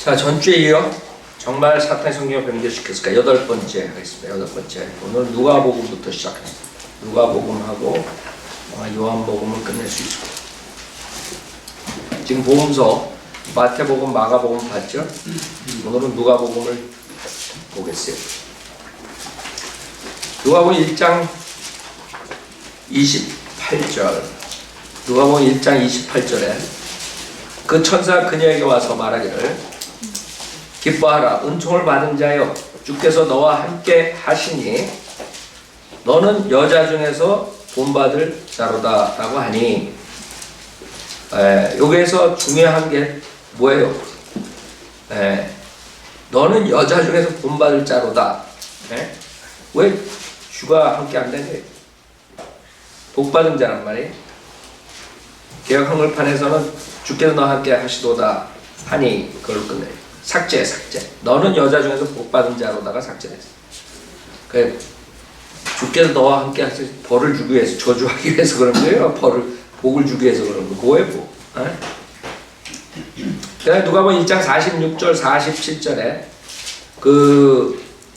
자, 전주에 이어 정말 사탄의 성경을 변개시켰을까? 8번째 하겠습니다. 8번째. 오늘 누가복음부터 시작합니다. 누가복음하고 요한복음을 끝낼 수 있을 거예요. 지금 복음서 마태복음, 마가복음 봤죠? 오늘은 누가복음을 보겠어요. 누가복음 1장 28절. 누가복음 1장 28절에 그 천사가 그녀에게 와서 말하기를 기뻐하라, 은총을 받은 자여, 주께서 너와 함께 하시니 너는 여자 중에서 본받을 자로다 라고 하니, 여기에서 중요한 게 뭐예요? 너는 여자 중에서 본받을 자로다. 왜 주가 함께 한다는 거예요? 복받은 자란 말이에요. 개역 한글판에서는 주께서 너와 함께 하시도다 하니 그걸 끝내요. 삭제. 너는 여자 중에서 복받은 자로다가 삭제됐어. 그래, 주께서 너와 함께 하시 벌을 주기 위해서, 저주하기 위해서 그런 거예요. 복을 주기 위해서 그런 거. 뭐예요, 복? 누가복음 1장 46절, 47절에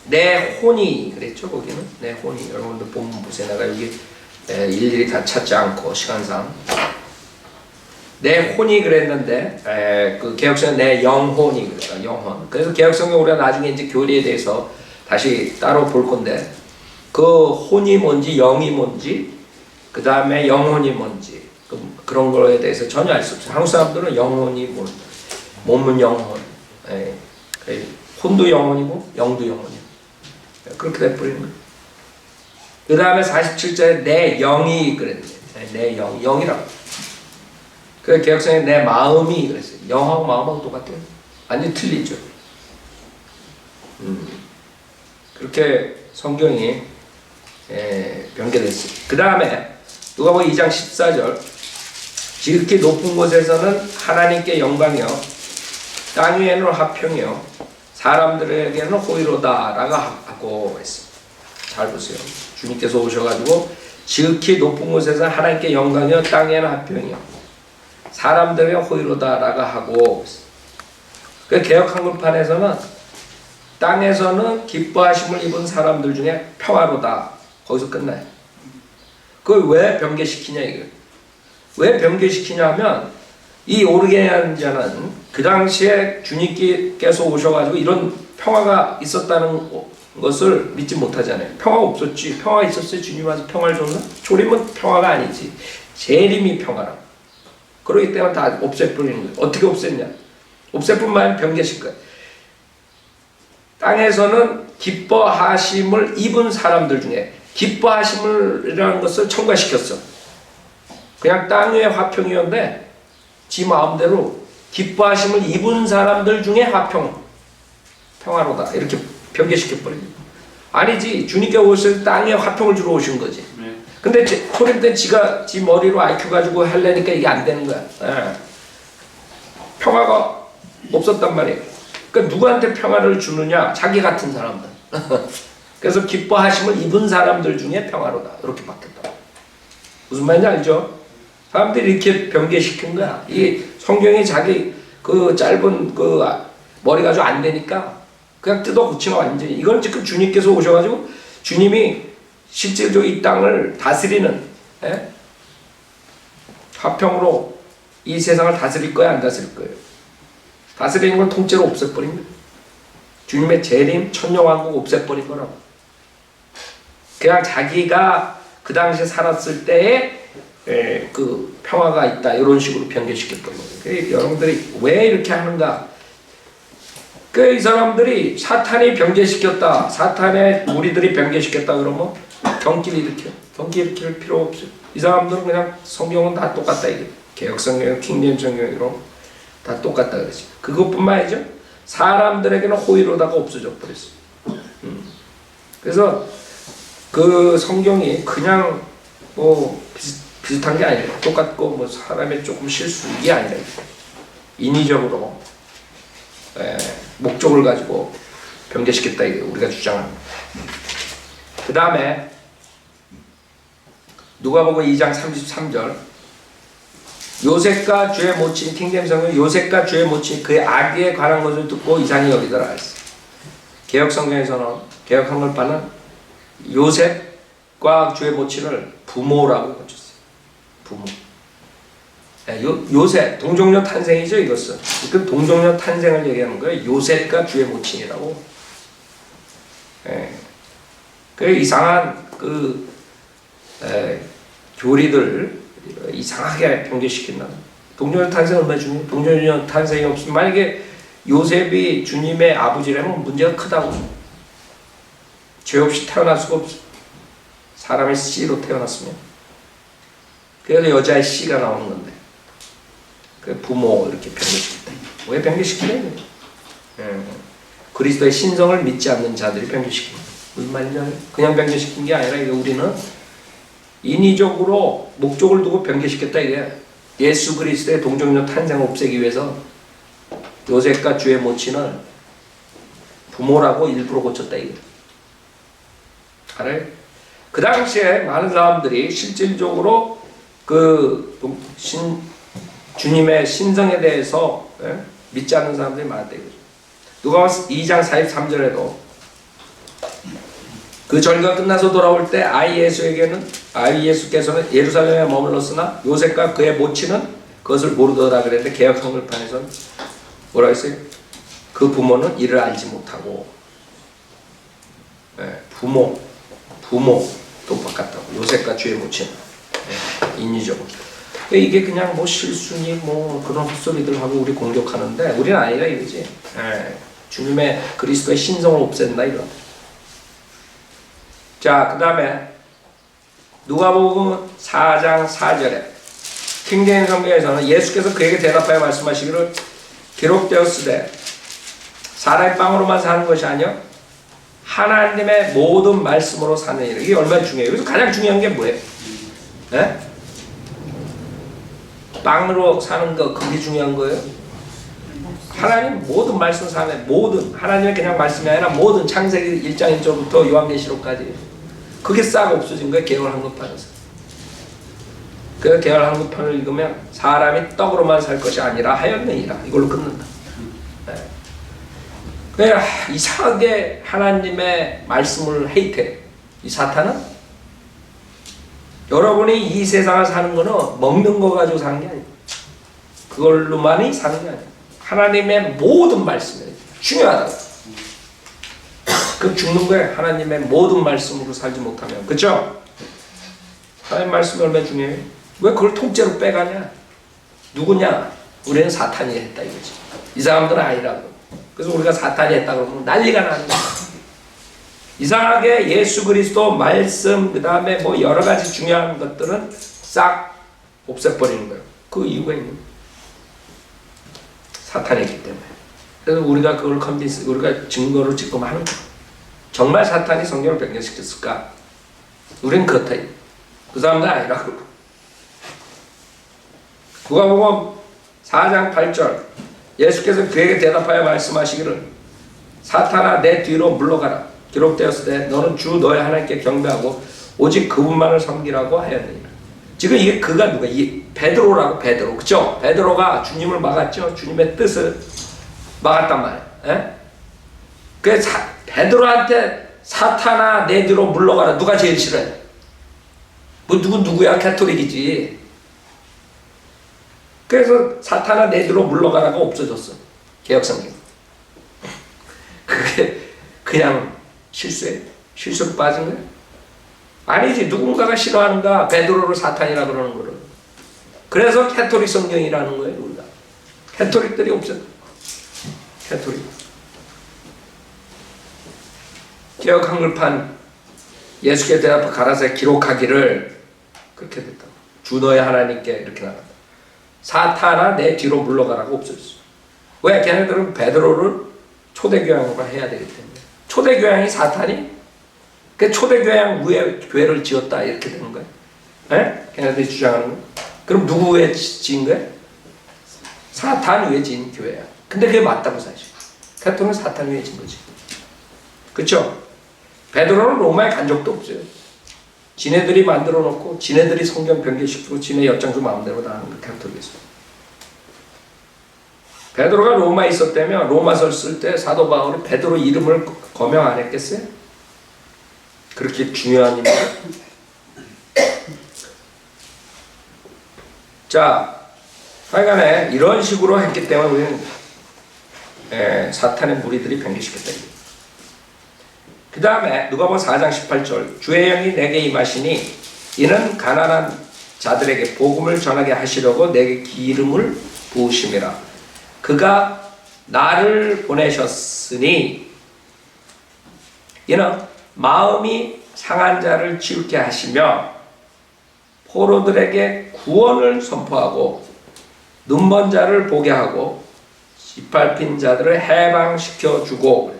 내 혼이 그랬죠, 거기는. 내 혼이. 여러분들 보면 보세요. 내가 여기 일일이 다 찾지 않고 시간상. 내 혼이 그랬는데, 그 개혁성은 내 영혼이 그래요. 영혼. 그래서 개혁성경 우리가 나중에 이제 교리에 대해서 다시 따로 볼 건데, 그 혼이 뭔지, 영이 뭔지, 그 다음에 영혼이 뭔지, 그런 거에 대해서 전혀 알 수 없어요. 한국 사람들은 영혼이 몸은 영혼. 혼도 영혼이고, 영도 영혼이에요. 그렇게 돼버리는 거예요. 그 다음에 47절에 내 영이 그랬는데, 내 영이라고. 그 개혁성에 내 마음이 그랬어요. 영하고 마음하고 똑같아요. 완전히 틀리죠. 그렇게 성경이 변개됐어요. 그 다음에 누가복음 2장 14절 지극히 높은 곳에서는 하나님께 영광이요 땅 위에는 화평이요 사람들에게는 호의로다 라고 하고 했어요. 잘 보세요. 주님께서 오셔가지고 지극히 높은 곳에서는 하나님께 영광이요 땅 위에는 화평이요 사람들의 호의로다라고 하고, 그 개역 한글판에서는 땅에서는 기뻐하심을 입은 사람들 중에 평화로다. 거기서 끝나요. 그걸 왜 변개시키냐 이거예요. 왜 변개시키냐면 이 오르게냐는 자는 그 당시에 주님께서 오셔가지고 이런 평화가 있었다는 것을 믿지 못하잖아요. 평화가 없었지. 평화가 있었어요. 주님 와서 평화를 줬나? 조림은 평화가 아니지. 재림이 평화라고. 그러기 때문에 다 없애버리는 거예요. 어떻게 없앴냐? 없애뿐만 아니라 변개시킬 거예요. 땅에서는 기뻐하심을 입은 사람들 중에 기뻐하심이라는 것을 첨가시켰어. 그냥 땅 위에 화평이었는데 지 마음대로 기뻐하심을 입은 사람들 중에 평화로다 이렇게 변개시켜버린 거예요. 아니지, 주님께 오실 때 땅에 화평을 주러 오신 거지. 근데 소리 때 지 머리로 IQ 가지고 하려니까 이게 안 되는 거야. 평화가 없었단 말이에요. 그러니까 누구한테 평화를 주느냐? 자기 같은 사람들. 그래서 기뻐하심을 입은 사람들 중에 평화로다. 이렇게 바뀌었다. 무슨 말인지 알죠? 사람들이 이렇게 변개시킨 거야. 이 성경이 자기 그 짧은 그 머리 가지고 안 되니까 그냥 뜯어 고치면 완전히. 이건 지금 주님께서 오셔가지고 주님이 실질적으로 이 땅을 다스리는 화평으로 이 세상을 다스릴 거야, 안 다스릴 거예요? 다스리는 걸 통째로 없애버린 거예요. 주님의 재림, 천년왕국 없애버린 거라고. 그냥 자기가 그 당시에 살았을 때의 그 평화가 있다 이런 식으로 변개시켜버린 거예요. 여러분들이 왜 이렇게 하는가? 이 사람들이 사탄이 변개시켰다, 사탄의 무리들이 변개시켰다 그러면 경기를 일으켜. 경기 일으킬 필요 없어요. 이 사람들은 그냥 성경은 다 똑같다 이게. 개역 성경, 킹제임스 성경으로 다 똑같다 그러지. 그것뿐만 아니죠. 사람들에게는 호의로다가 없어져 버렸어요. 그래서 그 성경이 그냥 뭐 비슷한 게 아니라 똑같고 뭐 사람의 조금 실수 이게 아니라 인위적으로 목적을 가지고 변개시켰다 이게 우리가 주장합니다. 그 다음에 누가복음 2장 33절 요셉과 주의 모친, 킹제임스 성경 요셉과 주의 모친 그의 아기에 관한 것을 듣고 이상히 여기더라 했어. 개혁 성경에서는 개혁 한글판은 요셉과 주의 모친을 부모라고 고쳤어요. 부모. 요셉 동정녀 탄생이죠 이것은. 그 동정녀 탄생을 얘기하는 거예요. 요셉과 주의 모친이라고. 그 이상한 교리들 이상하게 변개시킨다. 동정녀 탄생 얼마나 중요해요? 동정녀 탄생이 없으면 만약에 요셉이 주님의 아버지라면 문제가 크다고. 죄 없이 태어날 수가 없어. 사람의 씨로 태어났으면. 그래서 여자의 씨가 나오는 건데. 그 부모 이렇게 변개시켰다. 왜 변개시키냐? 그리스도의 신성을 믿지 않는 자들이 변개시킨 거예요. 무슨 말이냐? 그냥 변개시킨 게 아니라 이게 우리는 인위적으로 목적을 두고 변개시켰다 이게. 예수 그리스도의 동정녀 탄생을 없애기 위해서 요셉과 주의 모친을 부모라고 일부러 고쳤다 이게. 알아요? 그 당시에 많은 사람들이 실질적으로 주님의 신성에 대해서 믿지 않는 사람들이 많았다 이거죠. 누가복음 2장 43절에도 그 절기가 끝나서 돌아올 때 아이 예수께서는 예루살렘에 머물렀으나 요셉과 그의 모친은 그것을 모르더라 그랬는데 개역 한글판에서는 뭐라 했어요? 그 부모는 이를 알지 못하고. 부모도 바꿨다고. 요셉과 주의 모친. 인위적으로. 이게 그냥 뭐 실수니 뭐 그런 헛소리들 하고 우리 공격하는데 우리는 아니라 이거지. 주님의 그리스도의 신성을 없앤다 이거. 자, 그 다음에 누가복음 4장 4절에 킹제임스 성경에서는 예수께서 그에게 대답하여 말씀하시기를 기록되었으되 사람의 빵으로만 사는 것이 아니요 하나님의 모든 말씀으로 사느니라. 이게 얼마나 중요해요. 그래서 가장 중요한 게 뭐예요? 빵으로 사는 거 그게 중요한 거예요. 하나님 모든 말씀 사는 모든 하나님의 그냥 말씀이 아니라 모든 창세기 1장 1절부터 요한계시록까지 그게 싹 없어진 거예요. 개혁 한글판에서. 그 개혁 한글판을 읽으면 사람이 떡으로만 살 것이 아니라 하였느니라 이걸로 끝난다. 그냥 이상하게 하나님의 말씀을 헤이트해. 이 사탄은 여러분이 이 세상을 사는 거는 먹는 거 가지고 사는 게 아니에요. 그걸로만이 사는 게 아니에요. 하나님의 모든 말씀이 중요하다고. 그럼 죽는 거예요. 하나님의 모든 말씀으로 살지 못하면. 그렇죠? 하나님 말씀이 얼마나 중요해요? 왜 그걸 통째로 빼가냐? 누구냐? 우리는 사탄이 했다 이거지. 이 사람들은 아니라고. 그래서 우리가 사탄이 했다 그러면 난리가 나는 거야. 이상하게 예수 그리스도 말씀 그 다음에 뭐 여러 가지 중요한 것들은 싹 없애버리는 거예요. 그 이유가 있는 거예요. 사탄이 했기 때문에. 그래서 우리가 그걸 우리가 증거를 지금 하는 거예요. 정말 사탄이 성경을 변경시켰을까? 우린 그렇다. 그 사람들 아니라고. 누가복음 4장 8절 예수께서 그에게 대답하여 말씀하시기를 사탄아 내 뒤로 물러가라. 기록되었을 때 너는 주 너의 하나님께 경배하고 오직 그분만을 섬기라고 하였느니라. 지금 이게 그가 누가? 이 베드로라고. 베드로. 그쵸? 베드로가 주님을 막았죠. 주님의 뜻을 막았단 말이에요. 그래서 베드로한테 사탄아 내 뒤로 물러가라. 누가 제일 싫어요? 뭐 누구야? 가톨릭이지. 그래서 사탄아 내 뒤로 물러가라가 없어졌어. 개혁성경. 그게 그냥 실수예요? 실수로 빠진 거예요? 아니지. 누군가가 싫어하는가? 베드로를 사탄이라 그러는 거를. 그래서 캐토릭 성경이라는 거예요. 우리가. 캐토릭들이 없어요. 캐토릭. 개혁 한글판 예수께 대답해 가라사에 기록하기를 그렇게 됐다. 주 너의 하나님께 이렇게 나간다. 사탄아 내 뒤로 물러가라고 없어졌어. 왜? 걔네들은 베드로를 초대교양으로 해야 되기 때문에. 초대교양이 사탄이? 그 초대교양 위에 교회를 지었다 이렇게 되는 거예요. 걔네들이 주장하는 거예요. 그럼 누구 위에 지은 거예요? 사탄 위에 지은 교회야. 근데 그게 맞다고 사실. 캐토릭은 사탄 위에 지은 거지. 그렇죠? 베드로는 로마에 간 적도 없어요. 지네들이 만들어 놓고 지네들이 성경 변개시키고 지네 엿장수 마음대로 다 하는 게 가톨릭이죠. 베드로가 로마에 있었다면 로마서를 쓸 때 사도 바울이 베드로 이름을 거명 안 했겠어요? 그렇게 중요한 인물. 자, 하여간에 이런 식으로 했기 때문에 우리는 사탄의 무리들이 변개시켰다. 그 다음에 누가복음 4장 18절 주의 영이 내게 임하시니 이는 가난한 자들에게 복음을 전하게 하시려고 내게 기름을 부으심이라. 그가 나를 보내셨으니 이는 마음이 상한 자를 치유케 하시며 포로들에게 구원을 선포하고 눈먼 자를 보게 하고 짓밟힌 자들을 해방시켜 주고.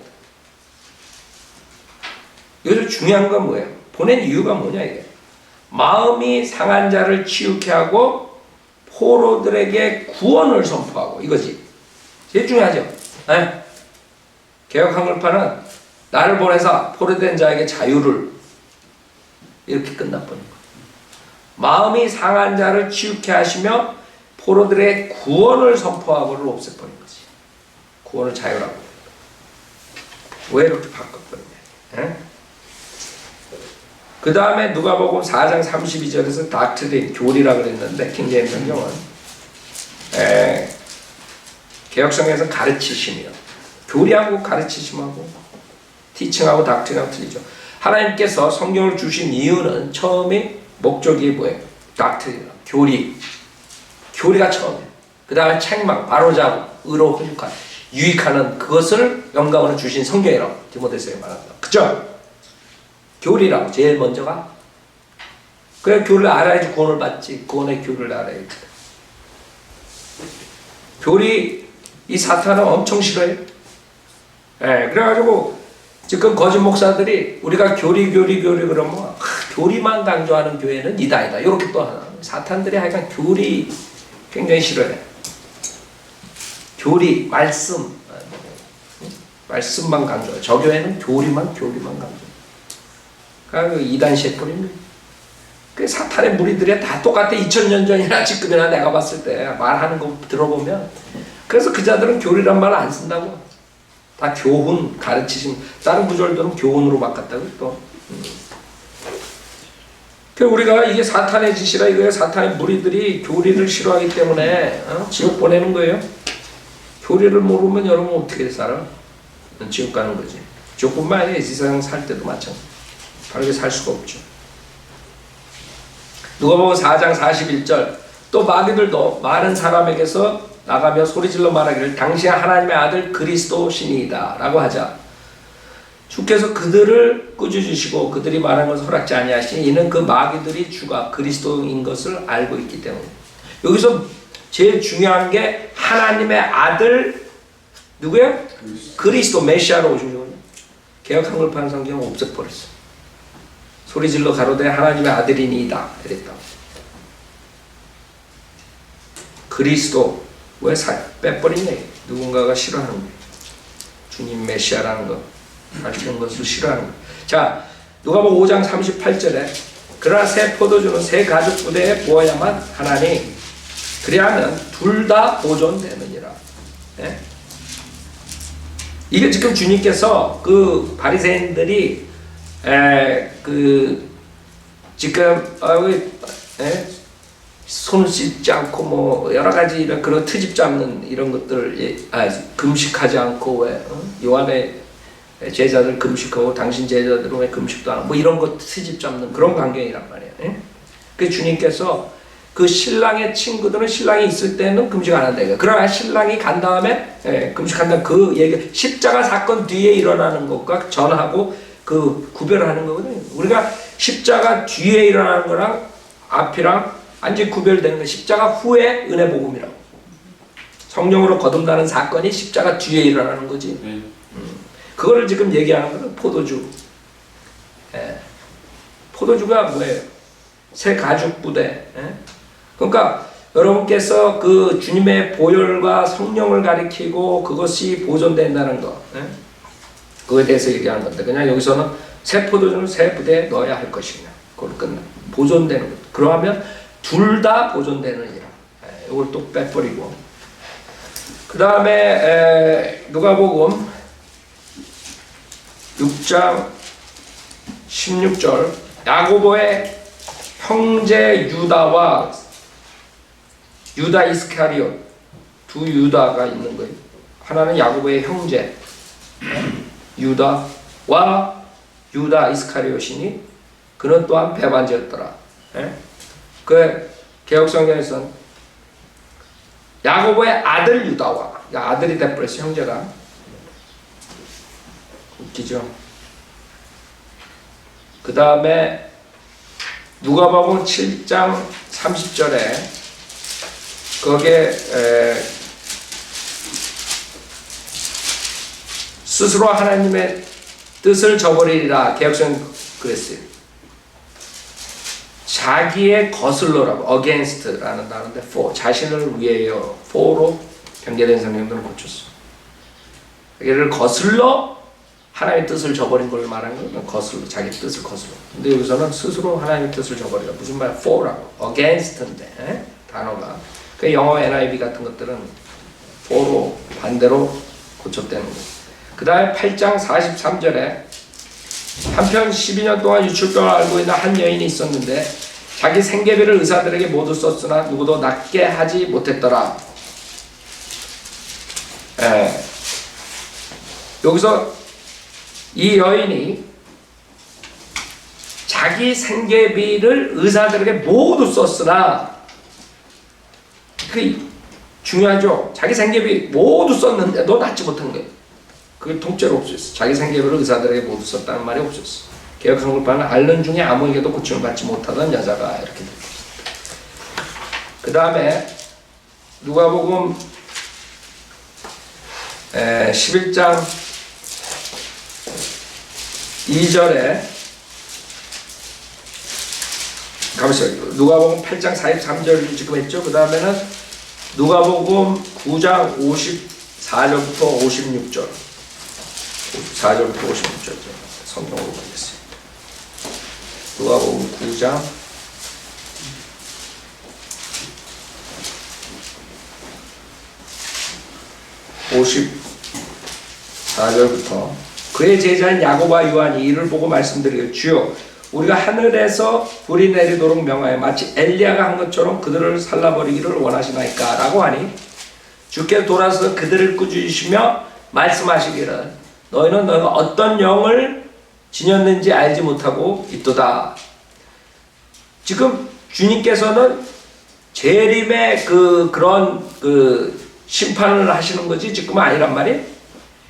여기서 중요한 건 뭐예요? 보낸 이유가 뭐냐 이게. 마음이 상한 자를 치유케 하고 포로들에게 구원을 선포하고 이거지. 제일 중요하죠. 네? 개혁 한글파는 나를 보내서 포로된 자에게 자유를 이렇게 끝나버린 거예요. 마음이 상한 자를 치유케 하시며 포로들의 구원을 선포하고를 없애버린 거지. 구원을 자유라고. 왜 이렇게 바꿨거든요. 네? 그 다음에 누가복음 4장 32절에서 닥트린 교리라고 그랬는데 킹제임스 성경은 개혁성에서 가르치심이요. 교리하고 가르치심하고 티칭하고 닥트린하고 틀리죠. 하나님께서 성경을 주신 이유는 처음에 목적이 뭐예요? 닥트린, 교리가 처음이에요. 그 다음에 책망, 바로잡음, 의로 훈육한, 유익하는 그것을 영감으로 주신 성경이라고 디모데서에 말합니다. 그죠? 교리라고 제일 먼저가. 그래 교리를 알아야지 구원을 받지. 구원의 교리를 알아야지. 교리 이 사탄은 엄청 싫어해요. 그래가지고 지금 거짓 목사들이 우리가 교리 그러면 교리만 강조하는 교회는 이다 이렇게 또 하나. 사탄들이 하여간 교리 굉장히 싫어해. 교리 말씀만 강조해. 저 교회는 교리만 강조. 그 이단 셰프입니다. 그 사탄의 무리들이 다 똑같아. 2000년 전이나 지금이나 내가 봤을 때 말하는 거 들어보면. 그래서 그 자들은 교리란 말 안 쓴다고. 다 교훈, 가르치심. 다른 구절들은 교훈으로 바꿨다고 또. 그 우리가 이게 사탄의 짓이라 이거예요. 사탄의 무리들이 교리를 싫어하기 때문에 지옥 보내는 거예요. 교리를 모르면 여러분 어떻게 살아? 지옥 가는 거지. 지옥뿐만 아니라 이 세상 살 때도 마찬가지. 바르게 살 수가 없죠. 누가복음 4장 41절 또 마귀들도 많은 사람에게서 나가며 소리질러 말하기를 당신 하나님의 아들 그리스도시니이다 라고 하자. 주께서 그들을 꾸짖으시고 그들이 말하는 것을 허락지 아니하시니 이는 그 마귀들이 주가 그리스도인 것을 알고 있기 때문에. 여기서 제일 중요한 게 하나님의 아들 누구예요? 그리스도 메시아로 오신 거예요. 개역 한글판 성경은 없애버렸어. 소리질러 가로되 하나님의 아들이니이다 이랬다고. 그리스도 왜 빼버리네. 누군가가 싫어하는 거예요. 주님 메시아라는 거 가르치는 것을 싫어하는 거예요. 자, 누가복음 5장 38절에 그러나 새 포도주는 새 가죽 부대에 부어야만 하나니 그리하면 둘 다 보존되느니라. 네? 이게 지금 주님께서 그 바리새인들이 지금 손을 씻지 않고 뭐 여러 가지 이런 그런 트집 잡는 이런 것들 금식하지 않고 왜 요한의 제자들 금식하고 당신 제자들은 왜 금식도 안 하고 뭐 이런 것 트집 잡는 그런 광경이란 말이에요. 그 주님께서 그 신랑의 친구들은 신랑이 있을 때는 금식 안 한다. 그러나 신랑이 간 다음에 금식한다. 그 얘기 십자가 사건 뒤에 일어나는 것과 전하고 그 구별을 하는 거거든요. 우리가 십자가 뒤에 일어나는 거랑 앞이랑 완전히 구별되는 거. 십자가 후에 은혜 복음이라고. 성령으로 거듭나는 사건이 십자가 뒤에 일어나는 거지. 그거를 지금 얘기하는 거는 포도주. 포도주가 뭐예요? 새 가죽 부대. 그러니까 여러분께서 그 주님의 보혈과 성령을 가리키고 그것이 보존된다는 거. 그거에 대해서 얘기하는 건데 그냥 여기서는 새 포도주는 새 부대에 넣어야 할 것이냐. 그걸 끝나. 보존되는 것. 그러면 둘 다 보존되느니라. 이걸 또 빼버리고. 그 다음에 누가복음 6장 16절 야고보의 형제 유다와 유다 이스카리옷 두 유다가 있는 거예요. 하나는 야고보의 형제 유다와 유다 이스카리옷이니 그는 또한 배반자였더라. 그 개혁성경에서는 야고보의 아들 유다와 아들이 돼버렸어. 형제가 웃기죠. 그 다음에 누가복음 7장 30절에 거기에 스스로 하나님의 뜻을 저버리리라. 개혁성 그랬어요. 자기의 거슬러라고 against라는 단어인데 for 자신을 위하여 for로 변개된 성경들은 고쳤어. 얘를 거슬러 하나님의 뜻을 저버린 걸 말하는 건 거슬러 자기 뜻을 거슬러. 근데 여기서는 스스로 하나님의 뜻을 저버리다. 무슨 말? for라고 against인데 단어가. 그 영어 NIV 같은 것들은 for로 반대로 고쳤다는 거. 그 다음에 8장 43절에 한편 12년 동안 유출병을 앓고 있는 한 여인이 있었는데 자기 생계비를 의사들에게 모두 썼으나 누구도 낫게 하지 못했더라. 여기서 이 여인이 자기 생계비를 의사들에게 모두 썼으나 그 중요하죠. 자기 생계비 모두 썼는데도 낫지 못한 거예요. 그게 통째로 없었어. 자기 생계비를 의사들에게 모두 썼다는 말이 없었어. 개혁성경판은 앓는 중에 아무에게도 고침을 받지 못하던 여자가 이렇게 됩니다. 그 다음에 누가복음 11장 2절에 가보세요. 누가복음 8장 43절을 지금 했죠. 그 다음에는 누가복음 9장 54절부터 56절 54절부터 56절 성경으로 보겠습니다. 누가복음 9장 54절부터 그의 제자인 야고보와 요한이 이를 보고 말씀드리기를 주여 우리가 하늘에서 불이 내리도록 명하여 마치 엘리야가 한 것처럼 그들을 살라버리기를 원하시나이까 라고 하니 주께서 돌아서 그들을 꾸짖으시며 말씀하시기를 너희는 너희가 어떤 영을 지녔는지 알지 못하고 있도다. 지금 주님께서는 재림의 그런 심판을 하시는 거지 지금은 아니란 말이에요.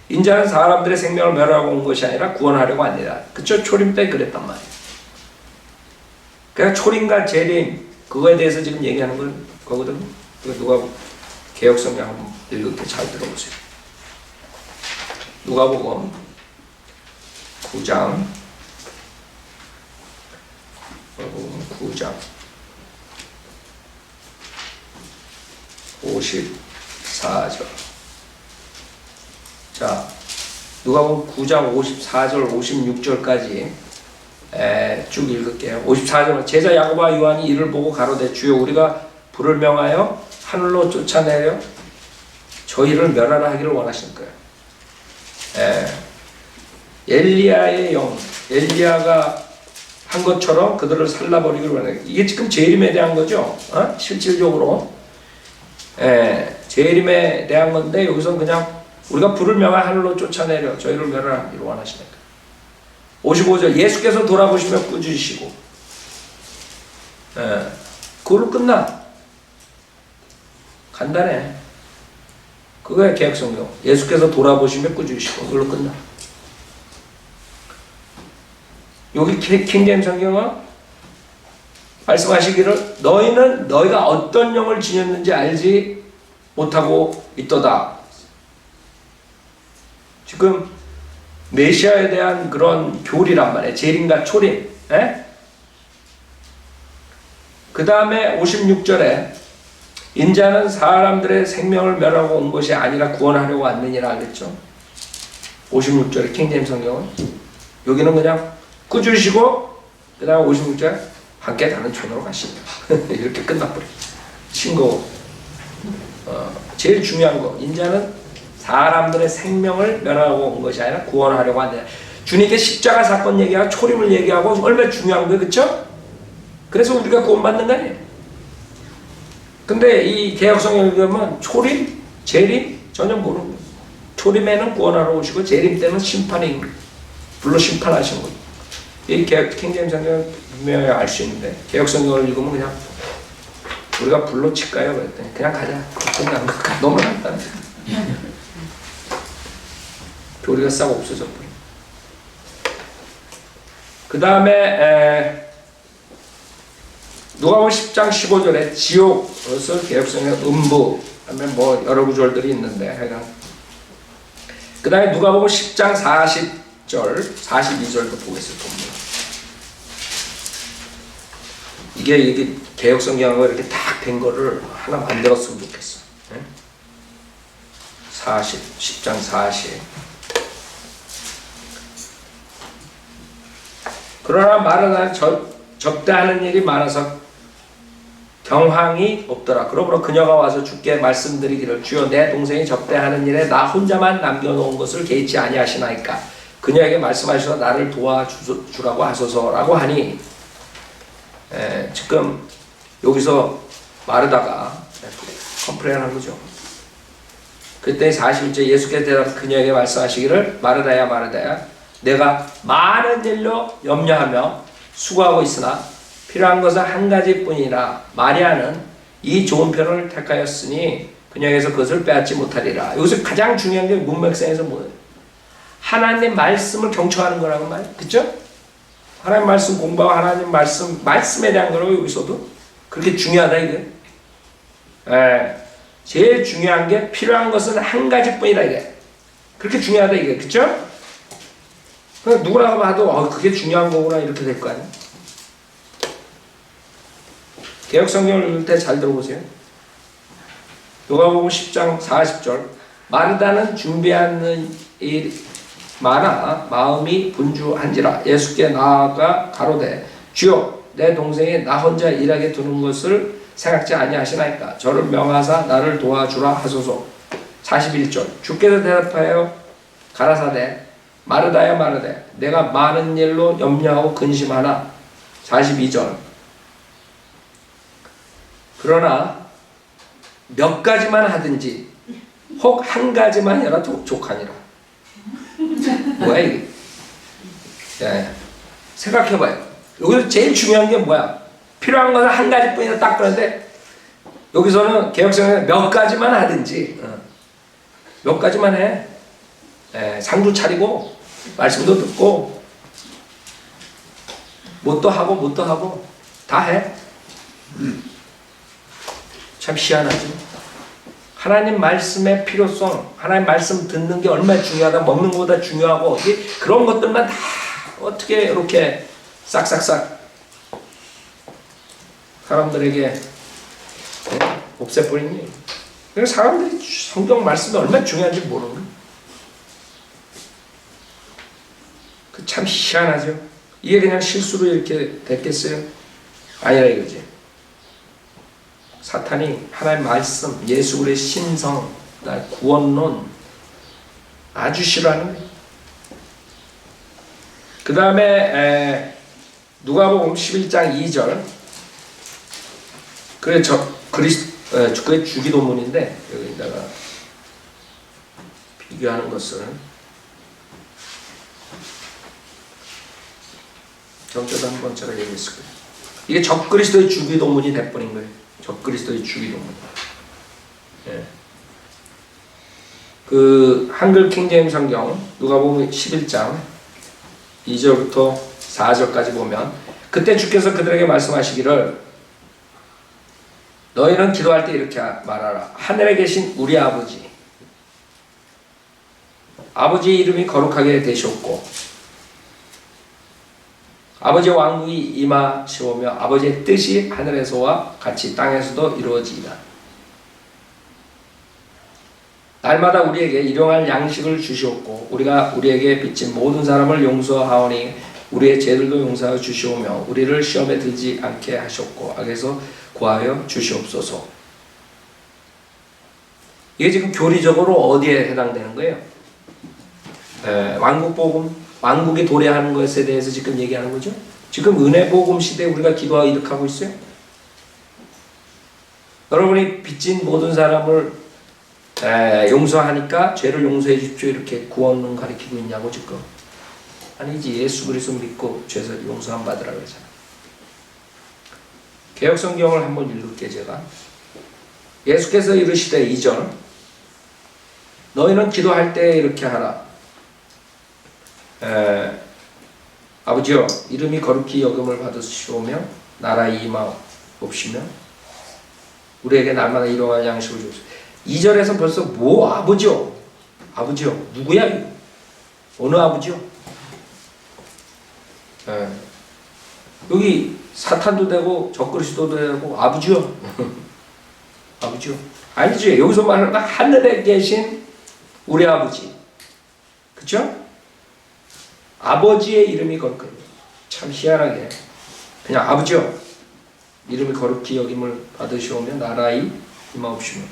인자는 사람들의 생명을 멸하고 온 것이 아니라 구원하려고 합니다. 그쵸? 초림 때 그랬단 말이에요. 그러니까 초림과 재림 그거에 대해서 지금 얘기하는 건 거거든요. 누가 개혁성경 한번 읽을 때 잘 들어보세요. 누가복음 9장 54절. 자, 누가복음 9장 54절 56절까지 쭉 읽을게요. 54절 제자 야고보와 요한이 이를 보고 가로되 주여 우리가 불을 명하여 하늘로 쫓아내려 저희를 멸하라 하기를 원하시는 거예요. 엘리야의 영, 엘리야가 한 것처럼 그들을 살라버리기를 원해요. 이게 지금 재림에 대한 거죠. 실질적으로 재림에 대한 건데 여기서는 그냥 우리가 불을 명하여 하늘로 쫓아내려 저희를 멸하라 하기를 원하시니까. 55절 예수께서 돌아보시며 꾸짖으시고 그걸로 끝나. 간단해. 그거야 개혁성경. 예수께서 돌아보시며 꾸짖으시고 그걸로 끝나. 여기 킹제임 성경은 말씀하시기를 너희는 너희가 어떤 영을 지녔는지 알지 못하고 있도다. 지금 메시아에 대한 그런 교리란 말이에요. 재림과 초림. 그 다음에 56절에 인자는 사람들의 생명을 멸하고 온 것이 아니라 구원하려고 왔느니라 하겠죠. 56절에 킹제임 성경은 여기는 그냥 꾸짖으시고 그 다음에 56절 함께 다른 촌으로 가시니 이렇게 끝나버려. 신고. 제일 중요한 거 인자는 사람들의 생명을 면하고 온 것이 아니라 구원하려고 한다. 주님께 십자가 사건 얘기하고 초림을 얘기하고 얼마나 중요한 거예요. 그렇죠? 그래서 우리가 구원받는 거 아니에요. 근데 이 개혁성경을 읽으면 초림, 재림 전혀 모르는 거예요. 초림에는 구원하러 오시고 재림 때는 심판이 불로 심판하시는 거예요. 이 킹제임스 성경을 분명히 알 수 있는데 개혁성경을 읽으면 그냥 우리가 불로 칠까요? 그랬더니 그냥 가자. 그냥 너무 간단해. 교리가 싹 없어져 버려. 그 다음에 누가복음 10장 15절에 지옥을 개혁성경 음부 하면 뭐 여러 구절들이 있는데 하여간 그 다음에 누가복음 10장 40절 42절도 보겠습니다. 이게 개혁성경하고 이렇게 딱 된 거를 하나 만들었으면 좋겠어. 10장 40. 그러나 말은 접대하는 일이 많아서 경황이 없더라. 그러므로 그녀가 와서 주께 말씀드리기를 주여 내 동생이 접대하는 일에 나 혼자만 남겨놓은 것을 개의치 아니하시나이까. 그녀에게 말씀하셔서 나를 도와주라고 하소서라고 하니 지금 여기서 마르다가 컴플레인한 거죠. 그때 41절 예수께서 대답 그녀에게 말씀하시기를 마르다야 마르다야 내가 많은 일로 염려하며 수고하고 있으나 필요한 것은 한 가지뿐이라 마리아는 이 좋은 편을 택하였으니 그녀에게서 그것을 빼앗지 못하리라. 여기서 가장 중요한 게 문맥상에서 뭐예요? 하나님 말씀을 경청하는 거라고 말이에요. 그쵸? 하나님 말씀 공부하고 하나님 말씀에 대한 거라고 여기서도 그렇게 중요하다 이게. 제일 중요한 게 필요한 것은 한 가지뿐이다 이게. 그렇게 중요하다 이게. 그쵸? 누구나 봐도 그게 중요한 거구나 이렇게 될 거 아니에요. 개혁성경을 읽을 때 잘 들어보세요. 누가복음 10장 40절 마르다는 준비하는 일 많아 마음이 분주한지라 예수께 나아가 가로되 주여 내 동생이 나 혼자 일하게 두는 것을 생각지 아니하시나이까 저를 명하사 나를 도와주라 하소서. 41절 주께서 대답하여 가라사대 마르다야 마르다야 내가 많은 일로 염려하고 근심하나. 42절 그러나 몇 가지만 하든지 혹 한 가지만 해라 족하니라. 뭐야 이게? 생각해봐요. 여기서 제일 중요한 게 뭐야? 필요한 것은 한 가지뿐이라 딱 그러는데 여기서는 개혁성경에 몇 가지만 하든지 몇 가지만 해. 상도 차리고 말씀도 듣고 뭣도 하고 다 해. 참 희한하지. 하나님 말씀의 필요성, 하나님 말씀 듣는 게 얼마나 중요하다, 먹는 것보다 중요하고 그런 것들만 다 어떻게 이렇게 싹싹싹 사람들에게 없애버리니. 그래서 사람들이 성경 말씀이 얼마나 중요한지 모르는 거예요. 참 희한하죠. 이게 그냥 실수로 이렇게 됐겠어요? 아니라 이거지. 사탄이 하나님 말씀, 예수 그리스도의 신성, 구원론 아주 싫어하는 거예요. 그 다음에 누가복음 11장 2절 그게 그게 주기도문인데 여기다가 비교하는 것을 저도 한번 제가 얘기했을 거예요. 이게 적그리스도의 주기도문이 돼버린 거예요. 적그리스도의 주기도문. 그 한글 킹제임스 성경 누가복음 11장 2절부터 4절까지 보면 그때 주께서 그들에게 말씀하시기를 너희는 기도할 때 이렇게 말하라. 하늘에 계신 우리 아버지의 이름이 거룩하게 되시옵고 아버지의 왕국이 임하시오며 아버지의 뜻이 하늘에서와 같이 땅에서도 이루어지이다. 날마다 우리에게 일용할 양식을 주시옵고 우리가 우리에게 빚진 모든 사람을 용서하오니 우리의 죄들도 용서하여 주시오며 우리를 시험에 들지 않게 하셨고 악에서 구하여 주시옵소서. 이게 지금 교리적으로 어디에 해당되는 거예요? 왕국복음, 왕국이 도래하는 것에 대해서 지금 얘기하는 거죠. 지금 은혜복음 시대에 우리가 기도하고 이렇게 하고 있어요. 여러분이 빚진 모든 사람을 용서하니까 죄를 용서해 주십시오 이렇게 구원은 가르치고 있냐고 지금. 아니지. 예수 그리스도 믿고 죄 용서함 받으라고 그러잖아. 개역성경을 한번 읽을게 제가. 예수께서 이르시되 2절 너희는 기도할 때 이렇게 하라. 아버지여 이름이 거룩히 여김을 받으시오며 나라의 임하옵시며 우리에게 날마다 일용할 양식을 주옵소서. 2절에서 벌써 뭐 아버지요? 아버지요? 누구야 이거? 어느 아버지요? 여기 사탄도 되고 적그리스도도 되고 아버지요? 아버지요? 아니죠. 여기서 말하는 건 하늘에 계신 우리 아버지. 그쵸? 아버지의 이름이 거룩해요. 참 희한하게 그냥 아버지요 이름이 거룩히 여김을 받으시오며 나라의 임하옵시며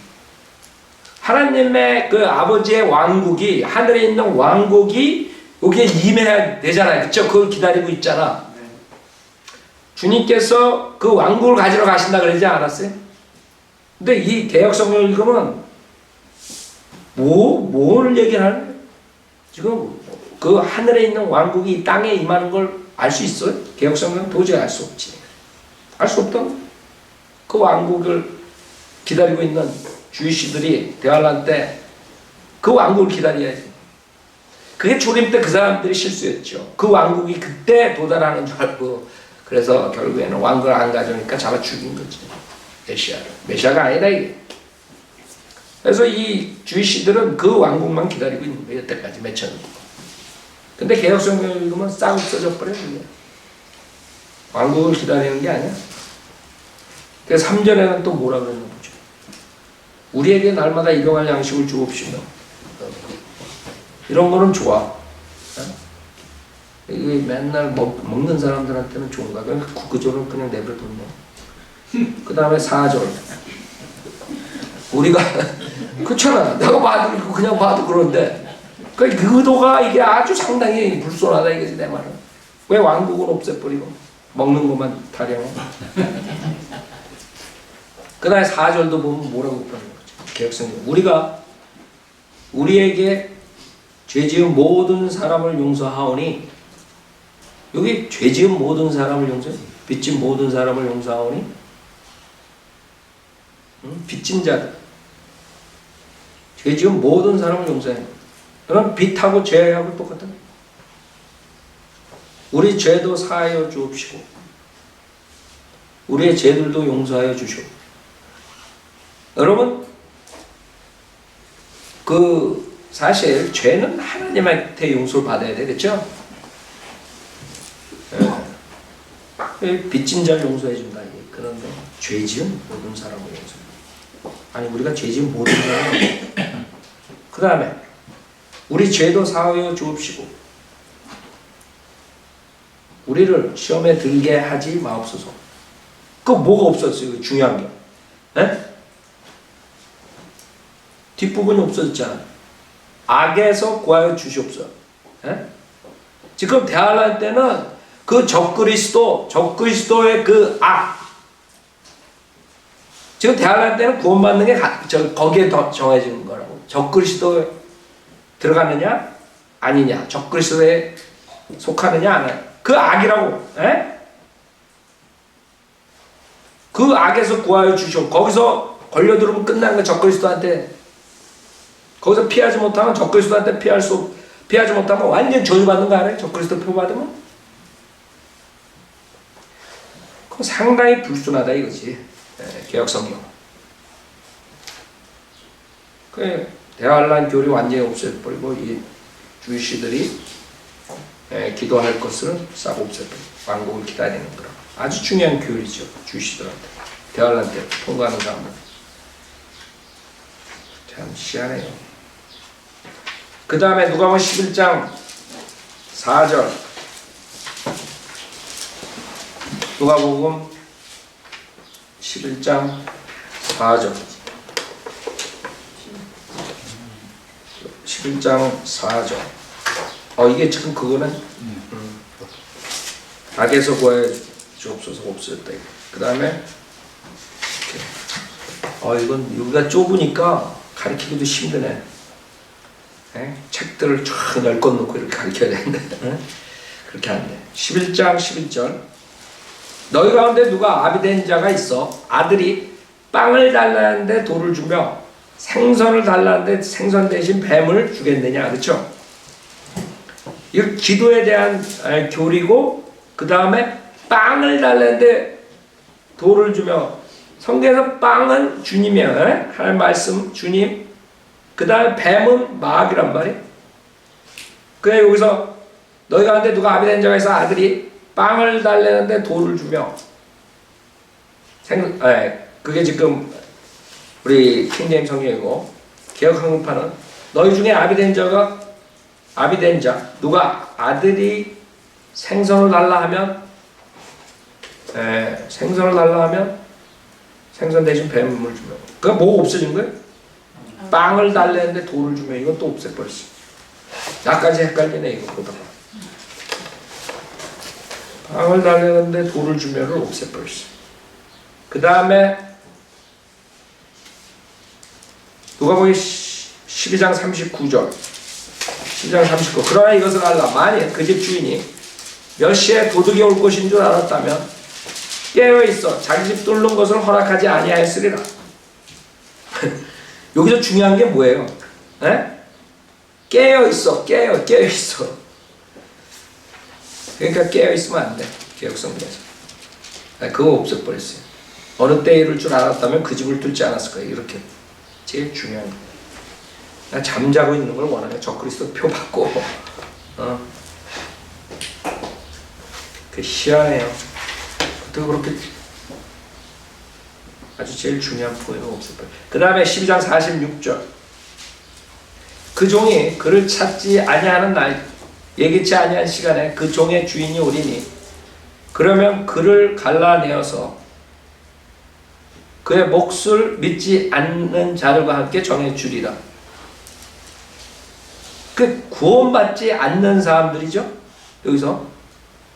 하나님의 그 아버지의 왕국이 하늘에 있는 왕국이 여기에 임해야 되잖아요. 그쵸? 그걸 기다리고 있잖아. 주님께서 그 왕국을 가지러 가신다 그러지 않았어요? 근데 이 개역성경을 읽으면 뭘 얘기하는 거예요? 지금 그 하늘에 있는 왕국이 이 땅에 임하는 걸 알 수 있어요? 개역성경은 도저히 알 수 없지. 알 수 없다고. 그 왕국을 기다리고 있는 주이시들이 대환란 때 그 왕국을 기다려야지. 그게 주님 때 그 사람들이 실수였죠. 그 왕국이 그때 도달하는 줄 알고 그래서 결국에는 왕국을 안 가져오니까 잡아 죽인 거지. 메시아를. 메시아가 아니다 이게. 그래서 이 주이시들은 그 왕국만 기다리고 있는 거예요. 여태까지 몇천 년. 근데 개역성경을 읽으면 싹 없어져 버려요. 왕국을 기다리는 게 아니야. 그래서 3절에는 또 뭐라 그랬나 보죠. 우리에게 날마다 일용할 양식을 주옵시며. 이런 거는 좋아. 이게 맨날 먹는 사람들한테는 좋은가? 그냥 그저는 그냥 내버려뒀네. 그 다음에 4절. 우리가 그렇잖아. 내가 봐도 그냥 봐도 그런데 그 의도가 이게 아주 상당히 불손하다 이거지 내 말은. 왜 왕국은 없애버리고 먹는 것만 타령해? 그 다음에 4절도 보면 뭐라고 그러는 거죠. 개역성경. 우리가 우리에게 죄지은 모든 사람을 용서하오니 여기 죄지은 모든 사람을 용서해? 빚진 모든 사람을 용서하오니 빚진 자들 죄지은 모든 사람을 용서해. 그럼 빚하고 죄하고 똑같다. 우리 죄도 사하여 주옵시고 우리의 죄들도 용서하여 주시오. 여러분 그 사실 죄는 하나님한테 용서를 받아야 되겠죠? 빚진 자를 용서해 준다. 그런데 죄 지은 모든 사람을 용서해. 아니 우리가 죄 지은 모든 사람. 그 다음에 우리 죄도 사하여 주옵시고 우리를 시험에 들게 하지 마옵소서. 그 뭐가 없었어요? 중요한 게. 에? 뒷부분이 없어졌잖아. 악에서 구하여 주시옵소서. 에? 지금 대환란 때는 그 적그리스도의 그 악. 지금 대환란 때는 구원받는 게 거기에 더 정해지는 거라고. 적그리스도에 들어가느냐 아니냐, 적그리스도에 속하느냐 아니냐, 그 악이라고. 에? 그 악에서 구하여 주시오. 거기서 걸려들으면 끝나는 거. 적그리스도한테 거기서 피하지 못하면 적그리스도한테 피하지 못하면 완전 저주받는 거 알아요? 적그리스도 표받으면 그거 상당히 불순하다 이거지. 개역성경. 그 대환란 교리 완전히 없애버리고 이 주이시들이 기도할 것을 싹 없애버리고 왕국을 기다리는 거라. 아주 중요한 교리죠. 주이시들한테 대환란 때 통과하는 사람은 참 희한해요. 그 다음에 누가복음 11장 4절 누가복음 11장 4절. 11장 4절. 이게 지금 그거는 악에서 구하여 주옵소서 없어졌다. 그 다음에 이건 여기가 좁으니까 가르치기도 힘드네. 책들을 쫙 널껏 놓고 이렇게 가르쳐야 되는데 그렇게 안 돼. 11장 11절. 너희 가운데 누가 아비된 자가 있어 아들이 빵을 달라는데 돌을 주며 생선을 달라는데 생선 대신 뱀을 주겠느냐. 그렇죠? 이 기도에 대한 교리고, 그 다음에 빵을 달라는데 돌을 주며, 성경에서 빵은 주님이야. 하나님 말씀 주님. 그 다음에 뱀은 마귀란 말이에요. 그래 여기서 너희 가운데 누가 아비된 자가 있어 아들이 빵을 달래는데 돌을 주며 그게 지금 우리 킹제임 성경이고, 개역 한국판은 너희 중에 아비된 자 누가 아들이 생선을 달라 하면 생선 대신 뱀을 주며, 그게 뭐가 없어진 거예요? 빵을 달래는데 돌을 주며, 이건 또 없애버렸어. 나까지 헷갈리네 이거 보다가. 빵을 달래는데 돌을 주며를 없애버렸어. 그 다음에 누가복음 12장 39절. 12장 39. 그러나 이것을 알라. 만일 그 집 주인이 몇 시에 도둑이 올 것인 줄 알았다면 깨어있어 자기 집 뚫는 것을 허락하지 아니하였으리라. 여기서 중요한 게 뭐예요? 깨어있어. 깨어있어. 그러니까 깨어있으면 안 돼. 개혁성경에서. 그거 없애버렸어요. 어느 때에 이룰 줄 알았다면 그 집을 뚫지 않았을 거예요. 이렇게. 제일 중요한 거예요. 나 잠자고 있는 걸 원하네. 적그리스도 표 받고. 그 희한해요. 어떻게 그렇게 아주 제일 중요한 포인트가 없을까요? 그 다음에 12장 46절. 그 종이 그를 찾지 아니하는 날, 예기치 아니한 시간에 그 종의 주인이 오리니 그러면 그를 갈라내어서 그의 몫을 믿지 않는 자들과 함께 정해주리라. 그 구원받지 않는 사람들이죠. 여기서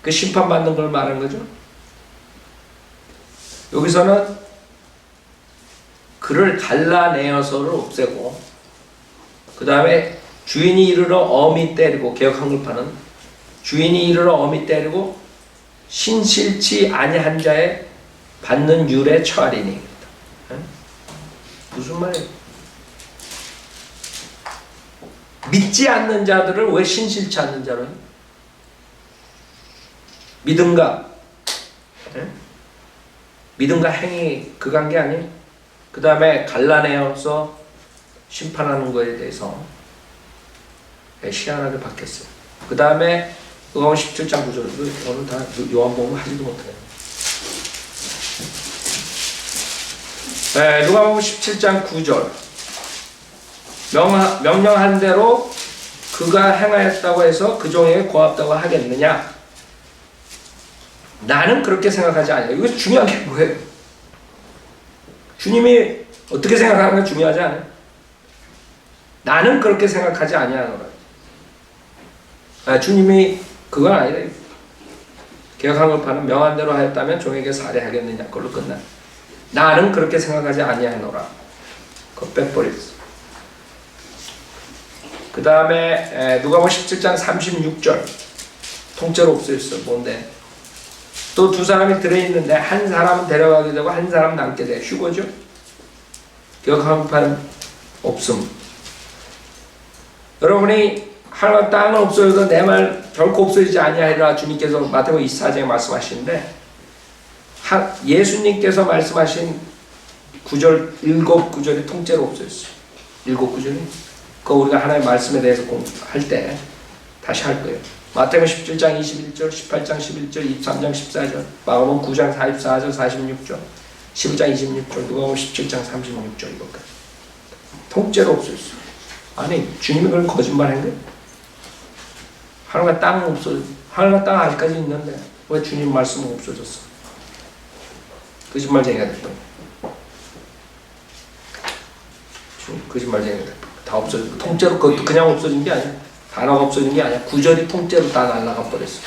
그 심판받는 걸 말하는 거죠. 여기서는 그를 갈라내어서를 없애고, 그 다음에 주인이 이르러 어미 때리고, 개역 한글판은 주인이 이르러 어미 때리고 신실치 아니한 자에 받는 율에 처하리니. 무슨 말이에요? 믿지 않는 자들을 왜 신실치 않는 자로 해요? 믿음과 행위 그 관계 아니에요? 그 다음에 갈라내어서 심판하는 거에 대해서 희한하게 바뀌었어요. 그 다음에 요한복음 17장 9절. 오늘 다 요한복음 하지도 못해요. 누가복음 17장 9절. 명령한 대로 그가 행하였다고 해서 그 종에게 고맙다고 하겠느냐? 나는 그렇게 생각하지 않아요. 이거 중요한 게 뭐예요? 주님이 어떻게 생각하는 게 중요하지 않아요? 나는 그렇게 생각하지 아니하노라. 주님이 그건 아니래. 개역 한글판은 명한 대로 하였다면 종에게 살해하겠느냐, 그걸로 끝나. 나는 그렇게 생각하지 아니하노라. 그거 빼버렸어. 그 다음에 누가복음 17장 36절. 통째로 없어졌어. 뭔데? 또 두 사람이 들어있는데 한 사람은 데려가게 되고 한 사람 남게 돼. 휴거죠? 개역 한글판 없음. 여러분이 하나님 땅은 없어져도 내 말 결코 없어지지 아니하리라 주님께서 마태복음 24장에 말씀하시는데, 예수님께서 말씀하신 구절, 7구절이 통째로 없어졌어요. 7구절이. 그거 우리가 하나님의 말씀에 대해서 공부할 때 다시 할 거예요. 마태복음 17장 21절, 18장 11절, 23장 14절, 마가복음 9장 44절, 46절, 11장 26절, 누가복음 17장 36절 이것까지. 통째로 없어졌어요. 아니, 주님이 그걸 거짓말한 거예요? 하늘과 땅은 없어졌어. 하늘과 땅 아직까지 있는데 왜 주님 말씀은 없어졌어? 거짓말쟁이가 됐던 거짓말쟁이가 됐던 다 없어진 거. 통째로 그것도 그냥 없어진 게 아니야. 단어가 없어진 게 아니야. 구절이 통째로 다 날아가 버렸어.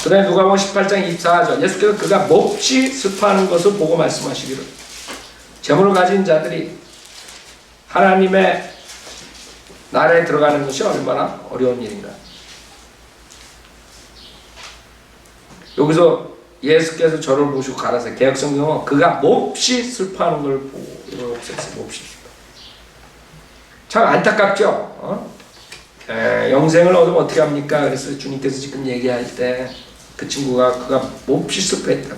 그 다음에 누가복음 18장 24절 예수께서 그가 몹시 슬퍼하는 것을 보고 말씀하시기를 재물을 가진 자들이 하나님의 나라에 들어가는 것이 얼마나 어려운 일인가. 여기서 예수께서 저를 보시고 가라사대 개역성경은 그가 몹시 슬퍼하는 걸 보고 이걸 없앴어요. 몹시 슬퍼. 참 안타깝죠. 영생을 얻으면 어떻게 합니까? 그래서 주님께서 지금 얘기할 때 그 친구가 그가 몹시 슬퍼했다.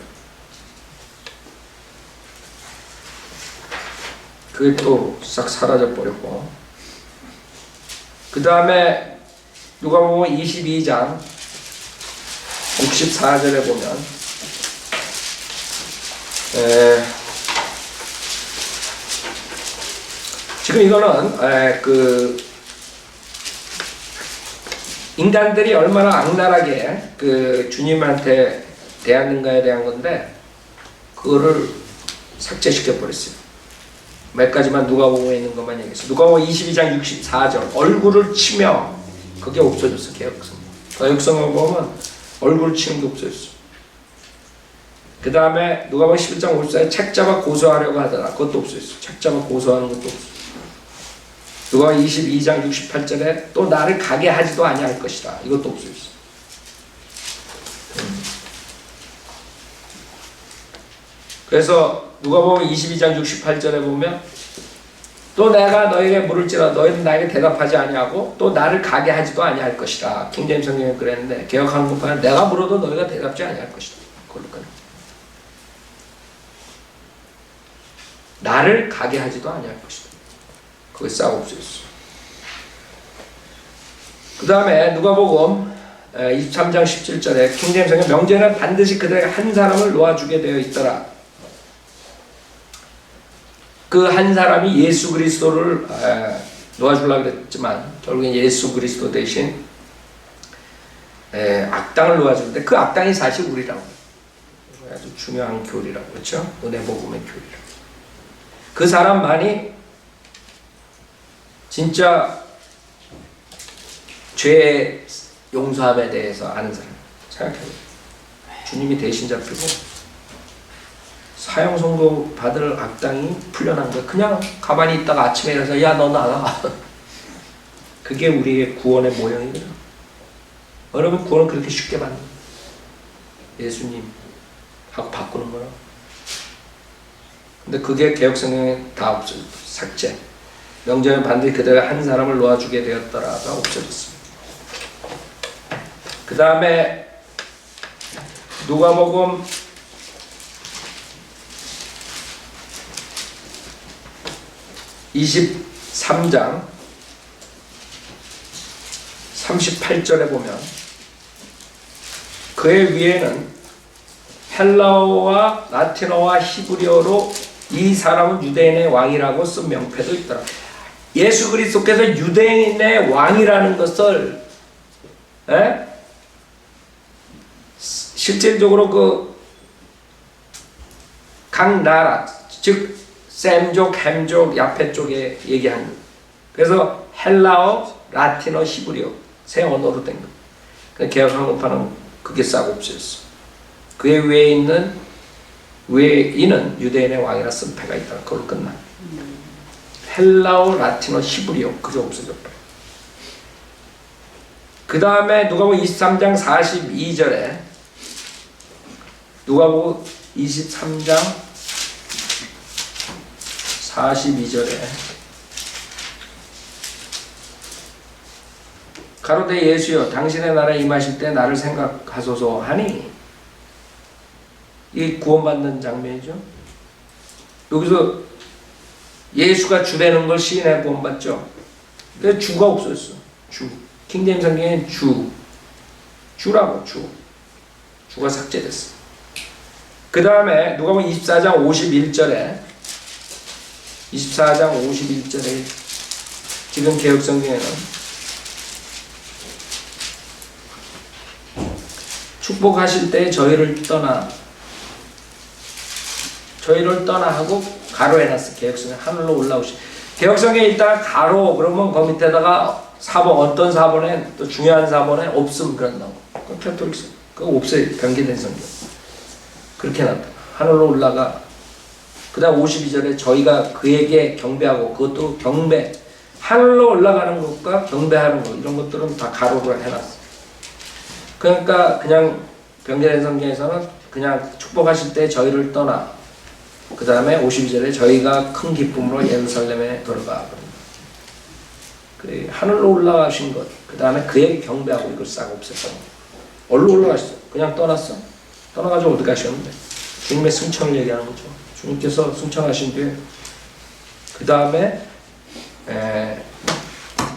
그게 또 싹 사라져 버렸고 그 다음에 누가복음 22장 64절에 보면 지금 이거는 그 인간들이 얼마나 악랄하게 그 주님한테 대하는가에 대한 건데 그거를 삭제시켜 버렸어요. 몇 가지만 누가복음에 있는 것만 얘기했어요. 누가복음 22장 64절 얼굴을 치며 그게 없어졌어. 개역성경 보면 얼굴을 치는 게 없어졌어. 그 다음에 누가복음 11장 54절에 책 잡아 고소하려고 하더라. 그것도 없어졌어. 책 잡아 고소하는 것도 없어. 누가복음 22장 68절에 또 나를 가게 하지도 아니할 것이다. 이것도 없어졌어. 그래서 누가복음 22장 68절에 보면 또 내가 너에게 물을지라 너희는 나에게 대답하지 아니하고 또 나를 가게 하지도 아니할 것이다. 킹제임스 성경에 그랬는데 개역 한국판은 내가 물어도 너희가 대답지 아니할 것이다. 그러니까 나를 가게 하지도 아니할 것이다. 그게 싹 없어졌어. 그 다음에 누가복음 23장 17절에 킹제임스 성경 명제는 반드시 그들에게 한 사람을 놓아주게 되어 있더라. 그 한 사람이 예수 그리스도를 놓아주려고 그랬지만 결국엔 예수 그리스도 대신 악당을 놓아주는데 그 악당이 사실 우리라고. 아주 중요한 교리라고. 그렇죠? 은혜 복음의 교리라고. 그 사람만이 진짜 죄의 용서함에 대해서 아는 사람. 생각해요. 주님이 대신 잡히고 사형 선고 받을 악당이 풀려난 거야. 그냥 가만히 있다가 아침에 일어나서 야 너 나가. 그게 우리의 구원의 모형이거든. 여러분 구원은 그렇게 쉽게 받는 거야. 예수님 하고 바꾸는 거라. 근데 그게 개역성경에 다 없어졌어. 삭제. 명제는 반드시 그대가 한 사람을 놓아주게 되었더라가 없어졌습니다. 그 다음에 누가복음 23장 38절에 보면 그의 위에는 헬라어와 라틴어와 히브리어로 이 사람은 유대인의 왕이라고 쓴 명패도 있더라. 예수 그리스도께서 유대인의 왕이라는 것을 실질적으로 그 각 나라 즉 셈족, 햄족, 야페 쪽에 얘기한 거예요. 그래서 헬라어, 라틴어, 히브리어 세 언어로 된 거예요. 개역 한국판은 그게 싹 없어졌어. 그의 위에 있는 이는 유대인의 왕이라 쓴 패가 있다. 그걸로 끝나. 헬라어, 라틴어, 히브리어 그게 없어졌다. 그 다음에 누가복음 23장 42절에 누가복음 23장 42절에 가로되 예수여 당신의 나라에 임하실 때 나를 생각하소서 하니 이 구원받는 장면이죠. 여기서 예수가 주라는 걸 시인해 구원받죠. 그래서 주가 없어졌어. 주. 킹제임스 성경엔 주라고 주가 삭제됐어. 그 다음에 누가복음 24장 51절에 지금 개역성경에는 축복하실 때 저희를 떠나 하고 가로 해놨어. 개혁성에 하늘로 올라오시. 개혁성에 있다가 가로 그러면 그 밑에다가 4번 어떤 4번에 또 중요한 4번에 없음 그런다고. 그 캐톨릭스 그거 없어요. 변개된 성경. 그렇게 놨다. 하늘로 올라가. 그 다음 52절에 저희가 그에게 경배하고 그것도 경배. 하늘로 올라가는 것과 경배하는 것 이런 것들은 다 가로로 해놨어. 그러니까 그냥 변개된 성경에서는 그냥 축복하실 때 저희를 떠나 그 다음에 52절에 저희가 큰 기쁨으로 예루살렘에 돌아가. 그래, 하늘로 올라가신 것. 그 다음에 그에게 경배하고 이걸 싹 없앴어. 어디로 올라가셨어? 그냥 떠났어? 떠나가지고 어디 가셨는데? 주님의 승천을 얘기하는 거죠. 주님께서 승천하신 뒤에 그 다음에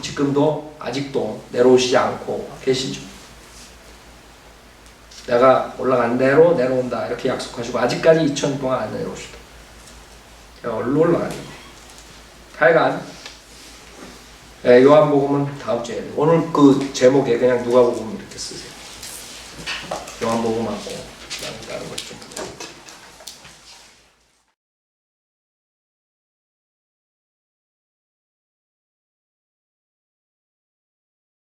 지금도 아직도 내려오시지 않고 계시죠. 내가 올라간 대로 내려온다 이렇게 약속하시고 아직까지 2000년 동안 안 내려오시다. 어디로 올라가는 거예요. 하여간 요한복음은 다음 주에 오늘 그 제목에 그냥 누가복음 이렇게 쓰세요. 요한복음하고 다른 것 좀